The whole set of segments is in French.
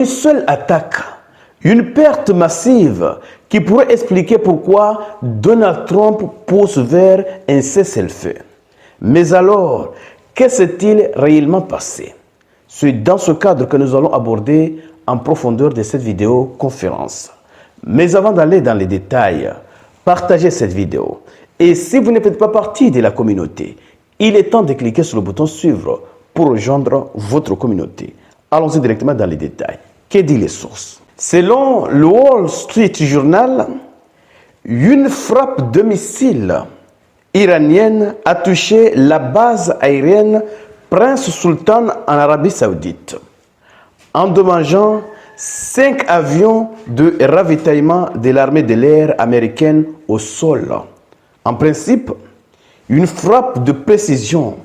Une seule attaque, une perte massive qui pourrait expliquer pourquoi Donald Trump pousse vers un cessez-le-feu. Mais alors, que s'est-il réellement passé? C'est dans ce cadre que nous allons aborder en profondeur de cette vidéoconférence. Mais avant d'aller dans les détails, partagez cette vidéo. Et si vous ne faites pas partie de la communauté, il est temps de cliquer sur le bouton suivre pour rejoindre votre communauté. Allons-y directement dans les détails. Que disent les sources? Selon le Wall Street Journal, une frappe de missile iranienne a touché la base aérienne Prince Sultan en Arabie Saoudite, endommageant 5 avions de ravitaillement de l'armée de l'air américaine au sol. En principe, une frappe de précision,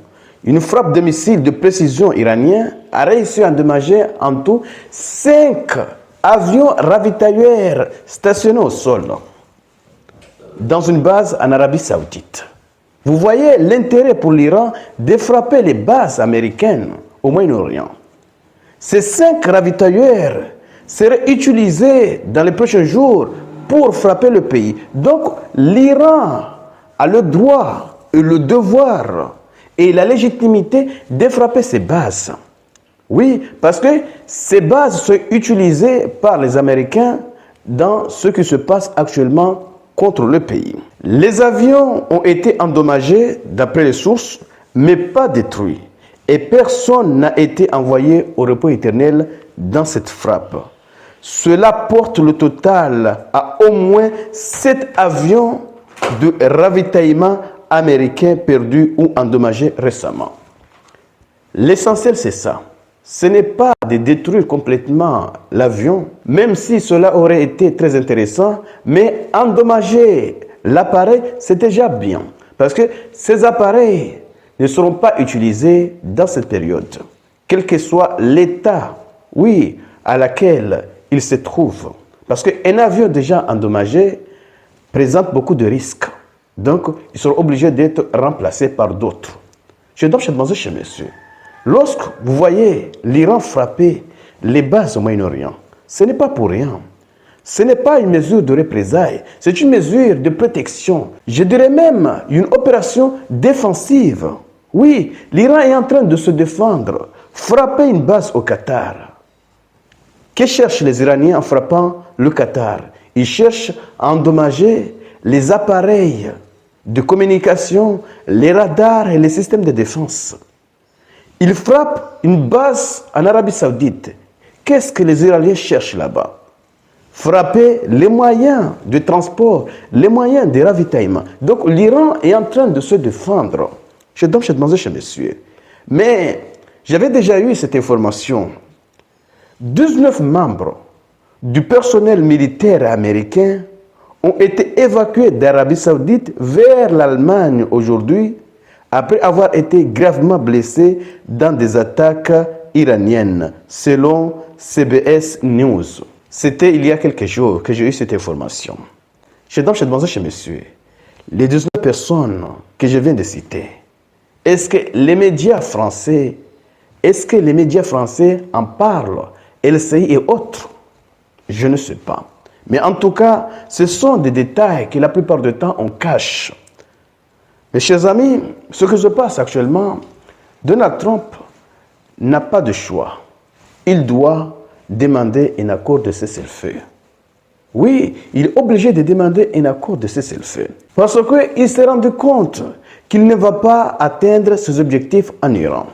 une frappe de missile de précision iranien a réussi à endommager en tout 5 avions ravitailleurs stationnés au sol dans une base en Arabie Saoudite. Vous voyez l'intérêt pour l'Iran de frapper les bases américaines au Moyen-Orient. Ces 5 ravitailleurs seraient utilisés dans les prochains jours pour frapper le pays. Donc l'Iran a le droit et le devoir et la légitimité de frapper ces bases. Oui, parce que ces bases sont utilisées par les Américains dans ce qui se passe actuellement contre le pays. Les avions ont été endommagés d'après les sources, mais pas détruits. Et personne n'a été envoyé au repos éternel dans cette frappe. Cela porte le total à au moins 7 avions de ravitaillement américains perdus ou endommagés récemment. L'essentiel, c'est ça. Ce n'est pas de détruire complètement l'avion, même si cela aurait été très intéressant, mais endommager l'appareil, c'est déjà bien. Parce que ces appareils ne seront pas utilisés dans cette période, quel que soit l'état, oui, à laquelle il se trouve. Parce qu'un avion déjà endommagé présente beaucoup de risques. Donc, ils seront obligés d'être remplacés par d'autres. Je dois demander chez monsieur. Lorsque vous voyez l'Iran frapper les bases au Moyen-Orient, ce n'est pas pour rien. Ce n'est pas une mesure de représailles, c'est une mesure de protection. Je dirais même une opération défensive. Oui, l'Iran est en train de se défendre, frapper une base au Qatar. Que cherchent les Iraniens en frappant le Qatar? Ils cherchent à endommager les appareils de communication, les radars et les systèmes de défense. Ils frappent une base en Arabie Saoudite. Qu'est-ce que les Iraniens cherchent là-bas? Frapper les moyens de transport, les moyens de ravitaillement. Donc l'Iran est en train de se défendre. Je demandé chez monsieur. Mais j'avais déjà eu cette information. 19 membres du personnel militaire américain ont été évacués d'Arabie Saoudite vers l'Allemagne aujourd'hui, après avoir été gravement blessés dans des attaques iraniennes, selon CBS News. C'était il y a quelques jours que j'ai eu cette information. Je demandé chez monsieur, les 19 personnes que je viens de citer, est-ce que les médias français en parlent, LCI et autres? Je ne sais pas. Mais en tout cas, ce sont des détails que la plupart du temps on cache. Mes chers amis, ce que se passe actuellement, Donald Trump n'a pas de choix. Il doit demander un accord de cessez-le-feu. Oui, il est obligé de demander un accord de cessez-le-feu. Parce qu'il s'est rendu compte qu'il ne va pas atteindre ses objectifs en Iran.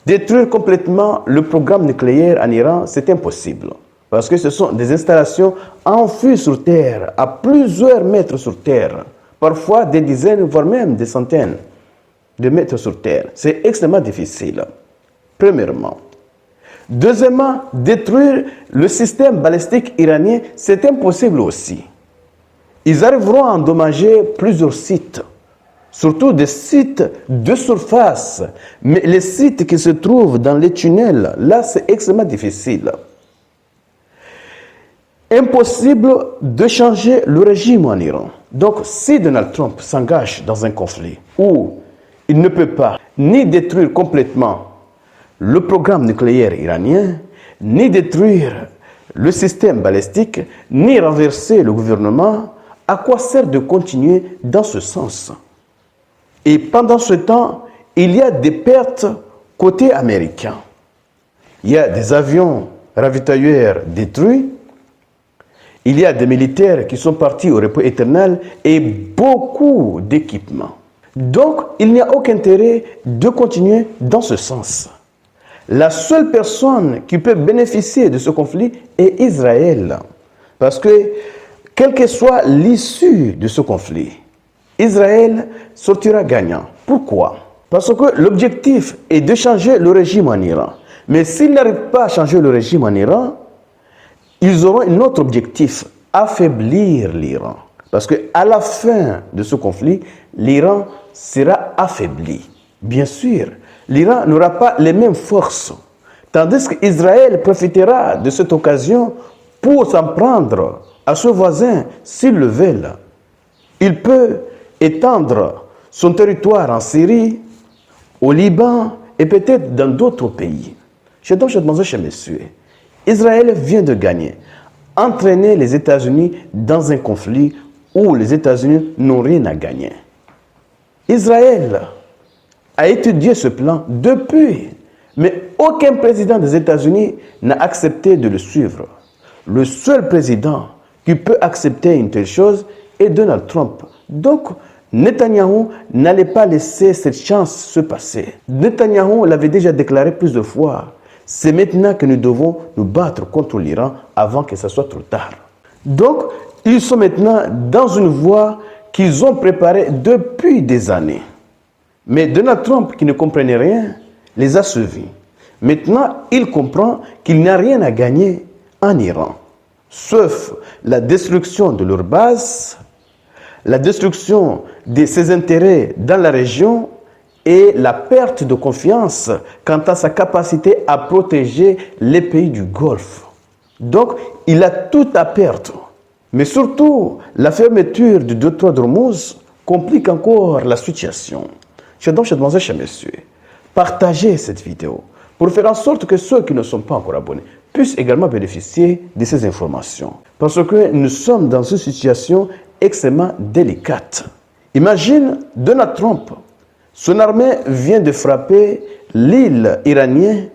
Détruire complètement le programme nucléaire en Iran, c'est impossible. Parce que ce sont des installations enfuies sur terre, à plusieurs mètres sur terre. Parfois des dizaines, voire même des centaines de mètres sur terre. C'est extrêmement difficile, premièrement. Deuxièmement, détruire le système balistique iranien, c'est impossible aussi. Ils arriveront à endommager plusieurs sites, surtout des sites de surface. Mais les sites qui se trouvent dans les tunnels, là, c'est extrêmement difficile. Impossible de changer le régime en Iran. Donc, si Donald Trump s'engage dans un conflit où il ne peut pas ni détruire complètement le programme nucléaire iranien, ni détruire le système balistique, ni renverser le gouvernement, à quoi sert de continuer dans ce sens? Et pendant ce temps, il y a des pertes côté américain. Il y a des avions ravitailleurs détruits, il y a des militaires qui sont partis au repos éternel et beaucoup d'équipements. Donc, il n'y a aucun intérêt de continuer dans ce sens. La seule personne qui peut bénéficier de ce conflit est Israël. Parce que, quelle que soit l'issue de ce conflit, Israël sortira gagnant. Pourquoi? Parce que l'objectif est de changer le régime en Iran. Mais s'ils n'arrivent pas à changer le régime en Iran, ils auront un autre objectif, affaiblir l'Iran. Parce qu'à la fin de ce conflit, l'Iran sera affaibli. Bien sûr, l'Iran n'aura pas les mêmes forces. Tandis qu'Israël profitera de cette occasion pour s'en prendre à ce voisin s'il le veut. Il peut étendre son territoire en Syrie, au Liban et peut-être dans d'autres pays. Je demande chez messieurs, Israël vient de gagner, entraîner les États-Unis dans un conflit où les États-Unis n'ont rien à gagner. Israël a étudié ce plan depuis, mais aucun président des États-Unis n'a accepté de le suivre. Le seul président qui peut accepter une telle chose est Donald Trump. Donc, Netanyahou n'allait pas laisser cette chance se passer. Netanyahou l'avait déjà déclaré plusieurs fois. C'est maintenant que nous devons nous battre contre l'Iran avant que ce soit trop tard. Donc, ils sont maintenant dans une voie qu'ils ont préparée depuis des années. Mais Donald Trump, qui ne comprenait rien, les a suivis. Maintenant, il comprend qu'il n'a rien à gagner en Iran, sauf la destruction de leur base, la destruction de ses intérêts dans la région et la perte de confiance quant à sa capacité à protéger les pays du Golfe. Donc, il a tout à perdre. Mais surtout, la fermeture du détroit d'Ormuz complique encore la situation. Je demande chez messieurs, partagez cette vidéo pour faire en sorte que ceux qui ne sont pas encore abonnés puissent également bénéficier de ces informations. Parce que nous sommes dans une situation extrêmement délicate. Imagine Donald Trump. Son armée vient de frapper l'île iranienne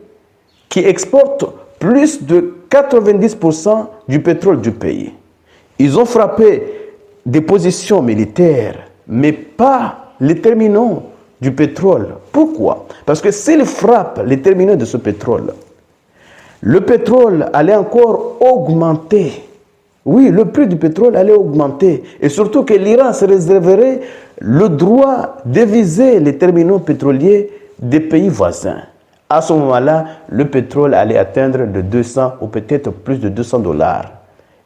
qui exporte plus de 90% du pétrole du pays. Ils ont frappé des positions militaires, mais pas les terminaux du pétrole. Pourquoi? Parce que s'ils frappent les terminaux de ce pétrole, le pétrole allait encore augmenter. Oui, le prix du pétrole allait augmenter. Et surtout que l'Iran se réserverait le droit de viser les terminaux pétroliers des pays voisins. À ce moment-là, le pétrole allait atteindre de 200 ou peut-être plus de 200 $.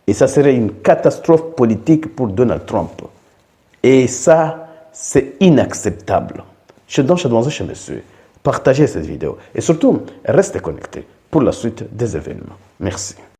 Et ça serait une catastrophe politique pour Donald Trump. Et ça, c'est inacceptable. Je demande chez monsieur, partagez cette vidéo. Et surtout, restez connectés pour la suite des événements. Merci.